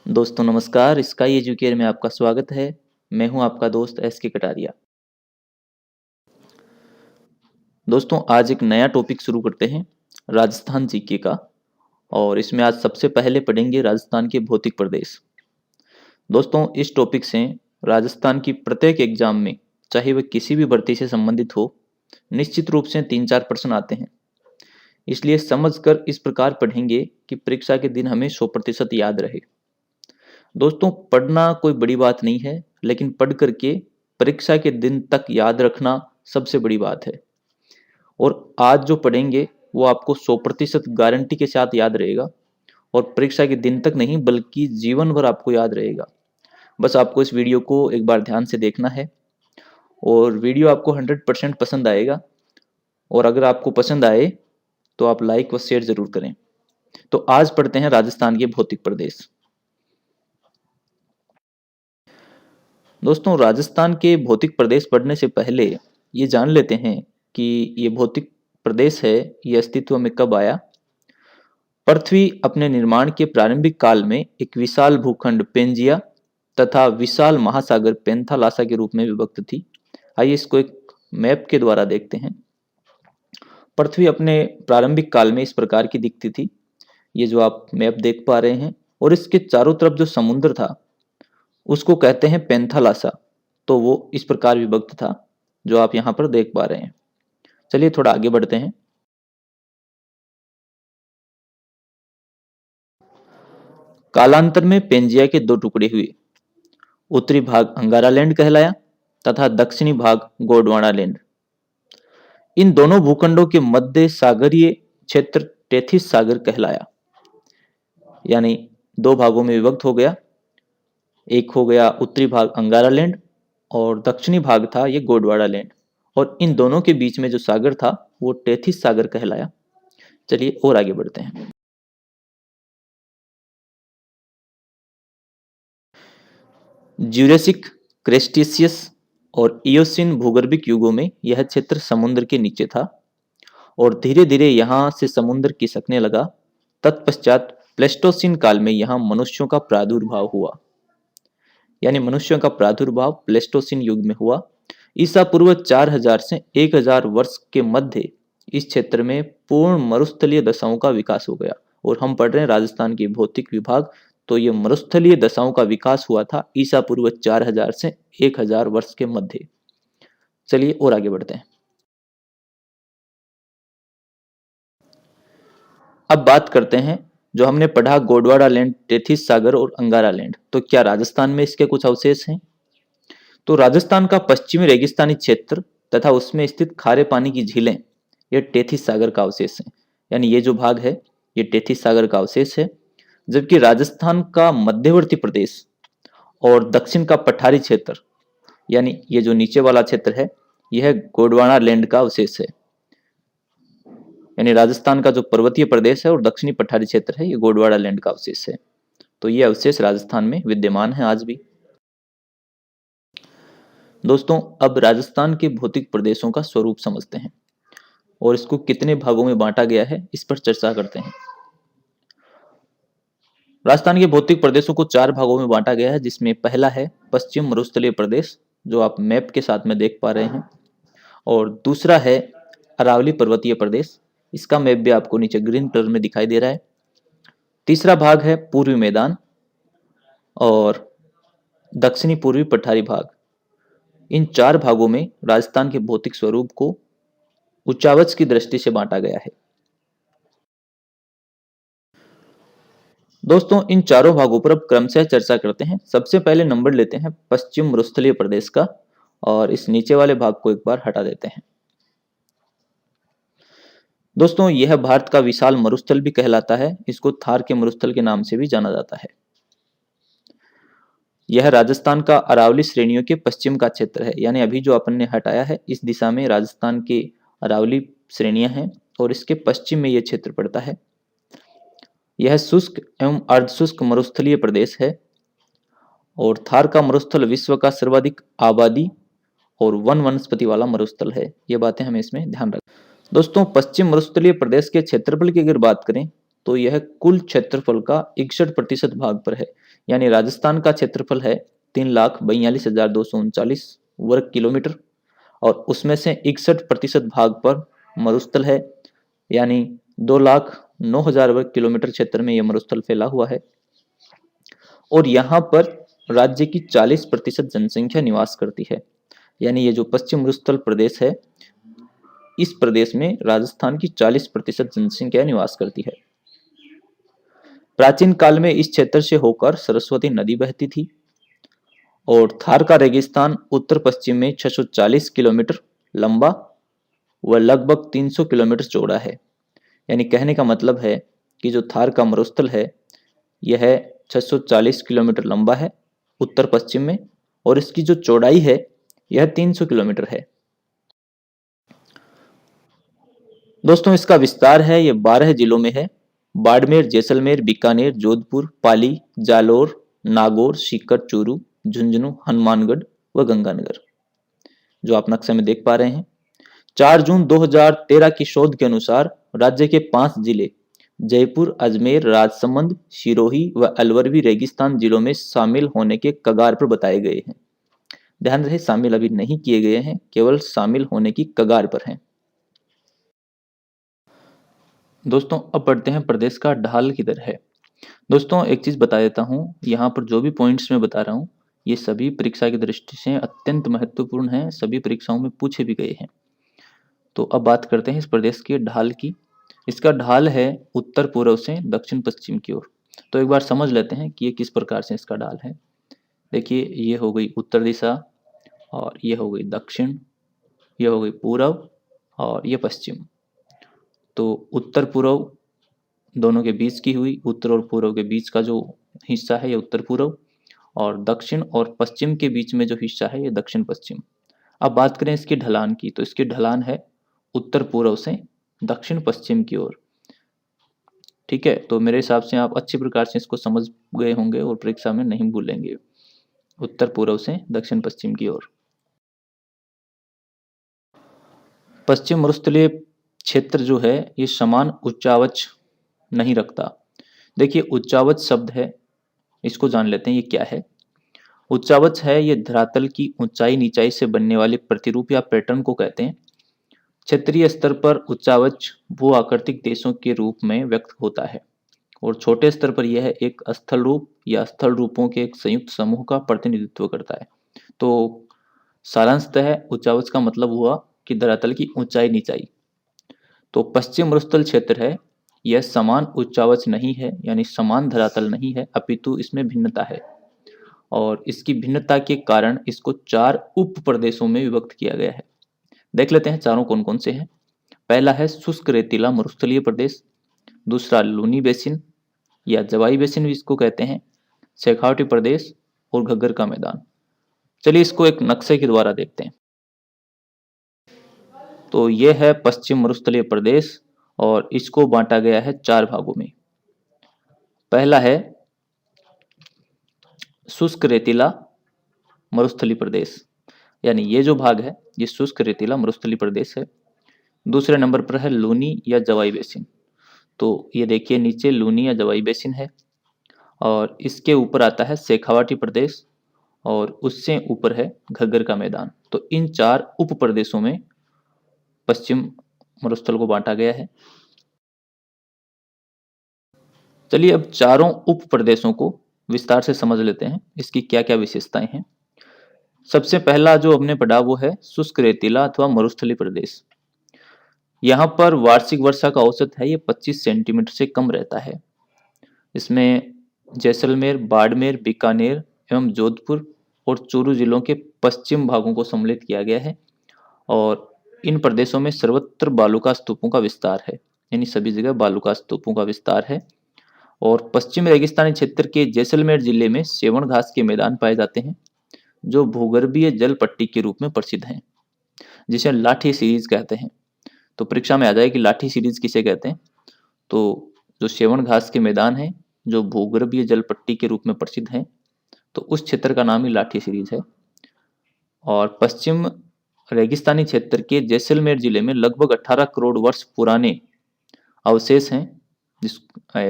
दोस्तों नमस्कार, sky educare में आपका स्वागत है। मैं हूं आपका दोस्त एस के कटारिया। दोस्तों आज एक नया टॉपिक शुरू करते हैं, राजस्थान जीके का। और इसमें आज सबसे पहले पढ़ेंगे राजस्थान के भौतिक प्रदेश। दोस्तों इस टॉपिक से राजस्थान की प्रत्येक एग्जाम में, चाहे वह किसी भी भर्ती से संबंधित हो, निश्चित रूप से 3-4 प्रश्न आते हैं। इसलिए समझकर इस प्रकार पढ़ेंगे कि परीक्षा के दिन हमें 100% याद रहे। दोस्तों पढ़ना कोई बड़ी बात नहीं है, लेकिन पढ़ करके परीक्षा के दिन तक याद रखना सबसे बड़ी बात है। और आज जो पढ़ेंगे वो आपको 100% गारंटी के साथ याद रहेगा, और परीक्षा के दिन तक नहीं बल्कि जीवन भर आपको याद रहेगा। बस आपको इस वीडियो को एक बार ध्यान से देखना है, और वीडियो आपको 100% पसंद आएगा। और अगर आपको पसंद आए तो आप लाइक व शेयर जरूर करें। तो आज पढ़ते हैं राजस्थान के भौतिक प्रदेश। दोस्तों राजस्थान के भौतिक प्रदेश पढ़ने से पहले ये जान लेते हैं कि ये भौतिक प्रदेश है, ये अस्तित्व में कब आया। पृथ्वी अपने निर्माण के प्रारंभिक काल में एक विशाल भूखंड पेंजिया तथा विशाल महासागर पेंथालासा के रूप में विभक्त थी। आइए इसको एक मैप के द्वारा देखते हैं। पृथ्वी अपने प्रारंभिक काल में इस प्रकार की दिखती थी, ये जो आप मैप देख पा रहे हैं। और इसके चारों तरफ जो समुद्र था उसको कहते हैं पेंथालासा। तो वो इस प्रकार विभक्त था जो आप यहाँ पर देख पा रहे हैं। चलिए थोड़ा आगे बढ़ते हैं। कालांतर में पेंजिया के दो टुकड़े हुए। उत्तरी भाग अंगारा लैंड कहलाया तथा दक्षिणी भाग गोंडवाना लैंड। इन दोनों भूखंडों के मध्य सागरीय क्षेत्र टेथिस सागर कहलाया, यानी दो भागों में विभक्त हो गया। एक हो गया उत्तरी भाग अंगारा लैंड और दक्षिणी भाग था ये गोंडवाना लैंड। और इन दोनों के बीच में जो सागर था वो टेथिस सागर कहलाया। चलिए और आगे बढ़ते हैं। ज्यूरेसिक, क्रेस्टेशियस और इयोसिन भूगर्भिक युगों में यह क्षेत्र समुद्र के नीचे था, और धीरे धीरे यहाँ से समुद्र खिसकने लगा। तत्पश्चात प्लेस्टोसिन काल में यहाँ मनुष्यों का प्रादुर्भाव हुआ, यानी मनुष्यों का प्रादुर्भाव प्लेस्टोसिन युग में हुआ। ईसा पूर्व 4000 से 1000 वर्ष के मध्य इस क्षेत्र में पूर्ण मरुस्थलीय दशाओं का विकास हो गया। और हम पढ़ रहे हैं राजस्थान के भौतिक विभाग, तो ये मरुस्थलीय दशाओं का विकास हुआ था ईसा पूर्व 4000 से 1000 वर्ष के मध्य। चलिए और आगे बढ़ते हैं। अब बात करते हैं जो हमने पढ़ा गोंडवाना लैंड, टेथिस सागर और अंगारा लैंड। तो क्या राजस्थान में इसके कुछ अवशेष हैं? तो राजस्थान का पश्चिमी रेगिस्तानी क्षेत्र तथा उसमें स्थित खारे पानी की झीलें ये टेथिस सागर का अवशेष है, यानी ये जो भाग है ये टेथिस सागर का अवशेष है। जबकि राजस्थान का मध्यवर्ती प्रदेश और दक्षिण का पठारी क्षेत्र, यानी ये जो नीचे वाला क्षेत्र है यह गोंडवाना लैंड का अवशेष है। यानी राजस्थान का जो पर्वतीय प्रदेश है और दक्षिणी पठारी क्षेत्र है ये गोंडवाना लैंड का अवशेष है। तो ये अवशेष राजस्थान में विद्यमान है आज भी। दोस्तों अब राजस्थान के भौतिक प्रदेशों का स्वरूप समझते हैं और इसको कितने भागों में बांटा गया है इस पर चर्चा करते हैं। राजस्थान के भौतिक प्रदेशों को 4 भागों में बांटा गया है, जिसमें पहला है पश्चिम मरुस्थलीय प्रदेश जो आप मैप के साथ में देख पा रहे हैं, और दूसरा है अरावली पर्वतीय प्रदेश, इसका मैप भी आपको नीचे ग्रीन कलर में दिखाई दे रहा है। तीसरा भाग है पूर्वी मैदान और दक्षिणी पूर्वी पठारी भाग। इन 4 भागों में राजस्थान के भौतिक स्वरूप को उच्चावच की दृष्टि से बांटा गया है। दोस्तों इन चारों भागों पर अब क्रमशः चर्चा करते हैं। सबसे पहले नंबर लेते हैं पश्चिम मरुस्थलीय प्रदेश का, और इस नीचे वाले भाग को एक बार हटा देते हैं। दोस्तों यह भारत का विशाल मरुस्थल भी कहलाता है, इसको थार के मरुस्थल के नाम से भी जाना जाता है। यह राजस्थान का अरावली श्रेणियों के पश्चिम का क्षेत्र है, यानी अभी जो अपन ने हटाया है इस दिशा में राजस्थान के अरावली श्रेणियां हैं और इसके पश्चिम में यह क्षेत्र पड़ता है। यह शुष्क एवं अर्धशुष्क मरुस्थलीय प्रदेश है, और थार का मरुस्थल विश्व का सर्वाधिक आबादी और वन वनस्पति वाला मरुस्थल है। ये बातें हमें इसमें ध्यान रखना। दोस्तों पश्चिम मरुस्थलीय प्रदेश के क्षेत्रफल की अगर बात करें तो यह कुल क्षेत्रफल का 61% भाग पर है, यानी राजस्थान का क्षेत्रफल है 3,42,239 वर्ग किलोमीटर, और उसमें से 61% भाग पर मरुस्थल है, यानी 2,09,000 वर्ग किलोमीटर क्षेत्र में यह मरुस्थल फैला हुआ है। और यहाँ पर राज्य की 40% जनसंख्या निवास करती है, यानी ये जो पश्चिम मरुस्थल प्रदेश है, इस प्रदेश में राजस्थान की 40% जनसंख्या निवास करती है। प्राचीन काल में इस क्षेत्र से होकर सरस्वती नदी बहती थी, और थार का रेगिस्तान उत्तर पश्चिम में 640 किलोमीटर लंबा व लगभग 300 किलोमीटर चौड़ा है। यानी कहने का मतलब है कि जो थार का मरुस्थल है यह 640 किलोमीटर लंबा है उत्तर पश्चिम में, और इसकी जो चौड़ाई है यह 300 किलोमीटर है। दोस्तों इसका विस्तार है ये 12 जिलों में है। बाड़मेर, जैसलमेर, बीकानेर, जोधपुर, पाली, जालोर, नागौर, सीकर, चूरू, झुंझुनू, हनुमानगढ़ व गंगानगर, जो आप नक्शे में देख पा रहे हैं। 4 जून 2013 की शोध के अनुसार राज्य के 5 जिले जयपुर, अजमेर, राजसमंद, सिरोही व अलवर भी रेगिस्तान जिलों में शामिल होने के कगार पर बताए गए हैं। ध्यान रहे, शामिल अभी नहीं किए गए हैं, केवल शामिल होने की कगार पर हैं। दोस्तों अब पढ़ते हैं प्रदेश का ढाल किधर है। दोस्तों एक चीज बता देता हूँ, यहाँ पर जो भी पॉइंट्स मैं बता रहा हूँ ये सभी परीक्षा की दृष्टि से अत्यंत महत्वपूर्ण हैं, सभी परीक्षाओं में पूछे भी गए हैं। तो अब बात करते हैं इस प्रदेश के ढाल की। इसका ढाल है उत्तर पूर्व से दक्षिण पश्चिम की ओर। तो एक बार समझ लेते हैं कि ये किस प्रकार से इसका ढाल है। देखिए ये हो गई उत्तर दिशा, और ये हो गई दक्षिण, ये हो गई पूर्व, और ये पश्चिम। तो उत्तर पूर्व दोनों के बीच की हुई, उत्तर और पूर्व के बीच का जो हिस्सा है ये उत्तर पूर्व, और दक्षिण और पश्चिम के बीच में जो हिस्सा है ये दक्षिण पश्चिम। अब बात करें इसकी ढलान की, तो इसकी ढलान है उत्तर पूर्व से दक्षिण पश्चिम की ओर। ठीक है, तो मेरे हिसाब से आप अच्छी प्रकार से इसको समझ गए होंगे और परीक्षा में नहीं भूलेंगे। उत्तर पूर्व से दक्षिण पश्चिम की ओर। पश्चिम मरुस्थलीय क्षेत्र जो है ये समान उच्चावच नहीं रखता। देखिए उच्चावच शब्द है, इसको जान लेते हैं ये क्या है। उच्चावच है ये धरातल की ऊंचाई नीचाई से बनने वाले प्रतिरूप या पैटर्न को कहते हैं। क्षेत्रीय स्तर पर उच्चावच भू आकृतिक देशों के रूप में व्यक्त होता है, और छोटे स्तर पर यह एक स्थल रूप या स्थल रूपों के एक संयुक्त समूह का प्रतिनिधित्व करता है। तो सारांशतः उच्चावच का मतलब हुआ कि धरातल की ऊंचाई नीचाई। तो पश्चिम मरुस्थल क्षेत्र है यह समान उच्चावच नहीं है, यानी समान धरातल नहीं है, अपितु इसमें भिन्नता है, और इसकी भिन्नता के कारण इसको 4 उप प्रदेशों में विभक्त किया गया है। देख लेते हैं चारों कौन कौन से हैं। पहला है शुष्क रेतीला मरुस्थलीय प्रदेश, दूसरा लूनी बेसिन या जवाई बेसिन भी इसको कहते हैं, शेखावटी प्रदेश और घग्गर का मैदान। चलिए इसको एक नक्शे के द्वारा देखते हैं। तो यह है पश्चिम मरुस्थलीय प्रदेश, और इसको बांटा गया है 4 भागों में। पहला है शुष्क रेतीला मरुस्थलीय प्रदेश, यानी ये जो भाग है ये शुष्क रेतीला मरुस्थलीय प्रदेश है। दूसरे नंबर पर है लूनी या जवाई बेसिन, तो ये देखिए नीचे लूनी या जवाई बेसिन है, और इसके ऊपर आता है शेखावाटी प्रदेश, और उससे ऊपर है घग्गर का मैदान। तो इन 4 उप प्रदेशों में पश्चिम मरुस्थल को बांटा गया है। चलिए अब चारों उप प्रदेशों को विस्तार से समझ लेते हैं, इसकी क्या क्या विशेषताएं हैं। सबसे पहला जो हमने पढ़ा वो है शुष्क रेतीला अथवा मरुस्थलीय प्रदेश। यहाँ पर वार्षिक वर्षा का औसत है ये 25 सेंटीमीटर से कम रहता है। इसमें जैसलमेर, बाड़मेर, बीकानेर एवं जोधपुर और चूरू जिलों के पश्चिम भागों को सम्मिलित किया गया है, और इन प्रदेशों में सर्वत्र बालुका स्तूपों का विस्तार है, यानी सभी जगह बालुका स्तूपों का विस्तार है। और पश्चिम रेगिस्तानी क्षेत्र के जैसलमेर जिले में सेवण घास के मैदान पाए जाते हैं, जो भूगर्भीय जल पट्टी के रूप में प्रसिद्ध हैं, जिसे लाठी सीरीज कहते हैं। तो परीक्षा में आ जाए कि लाठी सीरीज किसे कहते हैं, तो जो सेवण घास के मैदान है जो भूगर्भीय जल पट्टी के रूप में प्रसिद्ध है, तो उस क्षेत्र का नाम ही लाठी सीरीज है। और पश्चिम रेगिस्तानी क्षेत्र के जैसलमेर जिले में लगभग 18 करोड़ वर्ष पुराने अवशेष हैं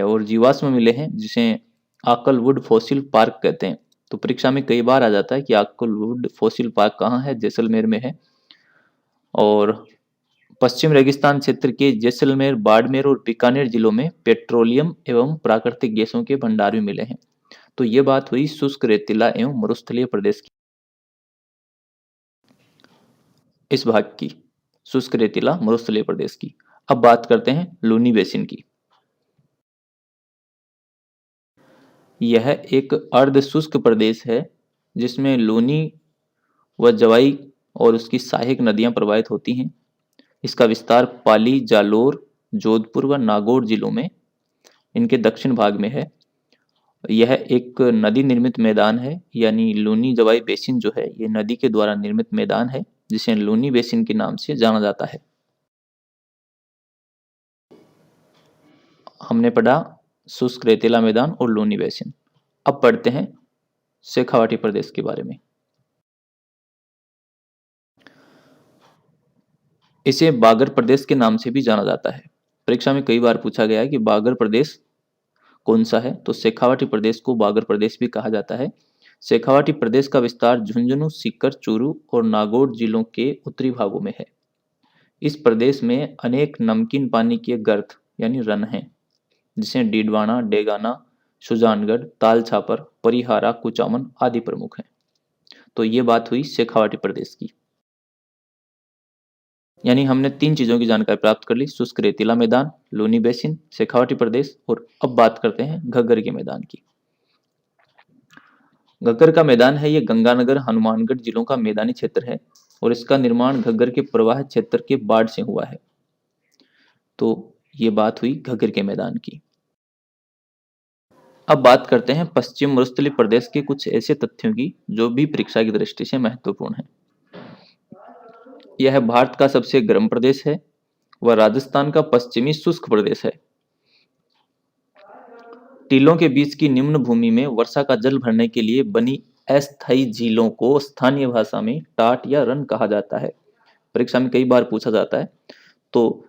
और जीवाश्म मिले हैं, जिसे आकलवुड फॉसिल पार्क कहते हैं। तो परीक्षा में कई बार आ जाता है कि आकलवुड फॉसिल पार्क कहाँ है, जैसलमेर में है। और पश्चिम रेगिस्तान क्षेत्र के जैसलमेर, बाड़मेर और बीकानेर जिलों में पेट्रोलियम एवं प्राकृतिक गैसों के भंडार भी मिले हैं। तो ये बात हुई शुष्क रेतीला एवं मरुस्थलीय प्रदेश की, इस भाग की, शुष्क रेतीला मरुस्थलीय प्रदेश की। अब बात करते हैं लूनी बेसिन की। यह एक अर्ध शुष्क प्रदेश है जिसमें लूनी व जवाई और उसकी सहायक नदियां प्रवाहित होती हैं। इसका विस्तार पाली, जालोर, जोधपुर व नागौर जिलों में इनके दक्षिण भाग में है। यह एक नदी निर्मित मैदान है, यानी लूनी जवाई बेसिन जो है ये नदी के द्वारा निर्मित मैदान है जिसे लूनी बेसिन के नाम से जाना जाता है। हमने पढ़ा शुष्क रेतीला मैदान और लूनी बेसिन। अब पढ़ते हैं शेखावाटी प्रदेश के बारे में। इसे बागर प्रदेश के नाम से भी जाना जाता है। परीक्षा में कई बार पूछा गया है कि बागर प्रदेश कौन सा है, तो शेखावाटी प्रदेश को बागर प्रदेश भी कहा जाता है। शेखावाटी प्रदेश का विस्तार झुंझुनू, सीकर, चूरू और नागौर जिलों के उत्तरी भागों में है। इस प्रदेश में अनेक नमकीन पानी के गर्त यानी रन हैं, जिसे डीडवाना, डेगाना, सुजानगढ़, ताल छापर, परिहारा, कुचामन आदि प्रमुख हैं। तो ये बात हुई शेखावाटी प्रदेश की। यानी हमने 3 चीजों की जानकारी प्राप्त कर ली, शुष्क रेतीला मैदान, लूनी बेसिन, शेखावाटी प्रदेश। और अब बात करते हैं घग्गर के मैदान की। घग्गर का मैदान है ये गंगानगर, हनुमानगढ़ जिलों का मैदानी क्षेत्र है और इसका निर्माण घग्गर के प्रवाह क्षेत्र के बाढ़ से हुआ है। तो ये बात हुई घग्गर के मैदान की। अब बात करते हैं पश्चिम मरुस्थलीय प्रदेश के कुछ ऐसे तथ्यों की जो भी परीक्षा की दृष्टि से महत्वपूर्ण है। यह भारत का सबसे गर्म प्रदेश है वह राजस्थान का पश्चिमी शुष्क प्रदेश है। टीलों के बीच की निम्न भूमि में वर्षा का जल भरने के लिए बनी अस्थायी झीलों को स्थानीय भाषा में टाट या रन कहा जाता है। परीक्षा में कई बार पूछा जाता है। तो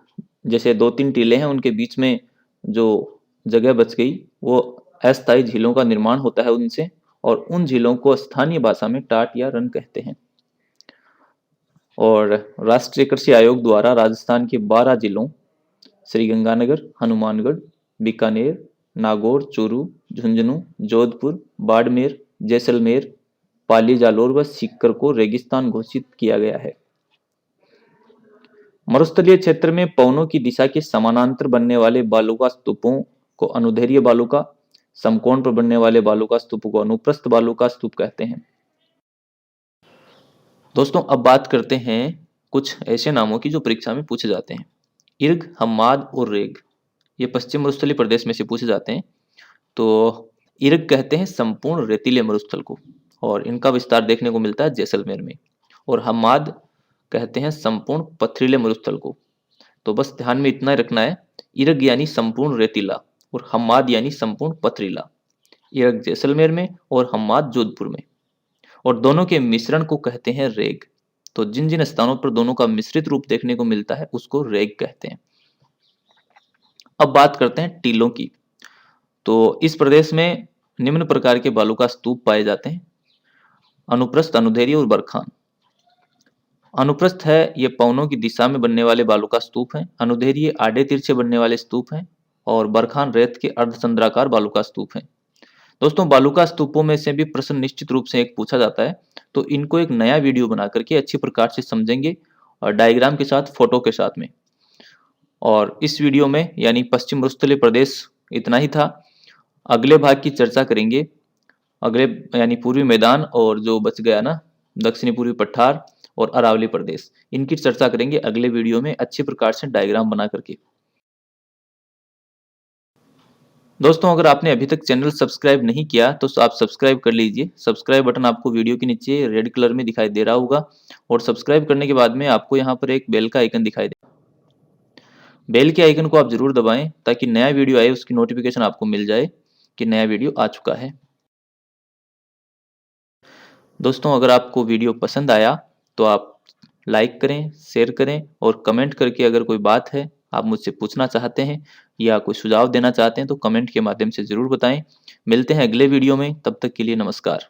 जैसे 2-3 टीले हैं उनके बीच में जो जगह बच गई वो अस्थायी झीलों का निर्माण होता है उनसे, और उन झीलों को स्थानीय भाषा में टाट या रन कहते हैं। और राष्ट्रीय कृषि आयोग द्वारा राजस्थान के 12 जिलों श्रीगंगानगर, हनुमानगढ़, बीकानेर, नागौर, चूरू, झुंझुनू, जोधपुर, बाड़मेर, जैसलमेर, पाली, जालोर व सीकर को रेगिस्तान घोषित किया गया है। मरुस्थलीय क्षेत्र में पवनों की दिशा के समानांतर बनने वाले बालुका स्तूपों को अनुदैर्घ्य बालुका, समकोण पर बनने वाले बालुका स्तूपों को अनुप्रस्थ बालुका स्तूप कहते हैं। दोस्तों अब बात करते हैं कुछ ऐसे नामों की जो परीक्षा में पूछे जाते हैं। इर्ग, हम्माद और रेग ये पश्चिम मरुस्थलीय प्रदेश में से पूछे जाते हैं। तो इर्ग कहते हैं संपूर्ण रेतीले मरुस्थल को और इनका विस्तार देखने को मिलता है जैसलमेर में। और हम्माद कहते हैं संपूर्ण पथरीले मरुस्थल को। तो बस ध्यान में इतना रखना है, इर्ग यानी संपूर्ण रेतीला और हम्माद यानी संपूर्ण पथरीला। इर्ग जैसलमेर में और हम्माद जोधपुर में, और दोनों के मिश्रण को कहते हैं रेग। तो जिन जिन स्थानों पर दोनों का मिश्रित रूप देखने को मिलता है उसको रेग कहते हैं। अब बात करते हैं टीलों की। तो इस प्रदेश में निम्न प्रकार के बालू का स्तूप पाए जाते हैं: अनुप्रस्थ, अनुदैर्घ्य और बरखान। अनुप्रस्थ है ये पवनों की दिशा में बनने वाले बालू का स्तूप है। अनुदैर्घ्य आड़े तिरछे बनने वाले स्तूप हैं और बरखान रेत के अर्धचंद्राकार बालू का स्तूप है। दोस्तों बालू का स्तूपों में से भी प्रश्न निश्चित रूप से एक पूछा जाता है, तो इनको एक नया वीडियो बना करके अच्छी प्रकार से समझेंगे और डायग्राम के साथ, फोटो के साथ में। और इस वीडियो में यानी पश्चिम मरुस्थलीय प्रदेश इतना ही था। अगले भाग की चर्चा करेंगे, अगले यानी पूर्वी मैदान और जो बच गया ना दक्षिणी पूर्वी पठार और अरावली प्रदेश, इनकी चर्चा करेंगे अगले वीडियो में अच्छी प्रकार से डायग्राम बना करके। दोस्तों अगर आपने अभी तक चैनल सब्सक्राइब नहीं किया तो आप सब्सक्राइब कर लीजिए। सब्सक्राइब बटन आपको वीडियो के नीचे रेड कलर में दिखाई दे रहा होगा और सब्सक्राइब करने के बाद में आपको यहाँ पर एक बेल का आइकन दिखाई दे। बेल के आइकन को आप जरूर दबाएं ताकि नया वीडियो आए उसकी नोटिफिकेशन आपको मिल जाए कि नया वीडियो आ चुका है। दोस्तों अगर आपको वीडियो पसंद आया तो आप लाइक करें, शेयर करें और कमेंट करके अगर कोई बात है आप मुझसे पूछना चाहते हैं या कोई सुझाव देना चाहते हैं तो कमेंट के माध्यम से ज़रूर बताएँ। मिलते हैं अगले वीडियो में, तब तक के लिए नमस्कार।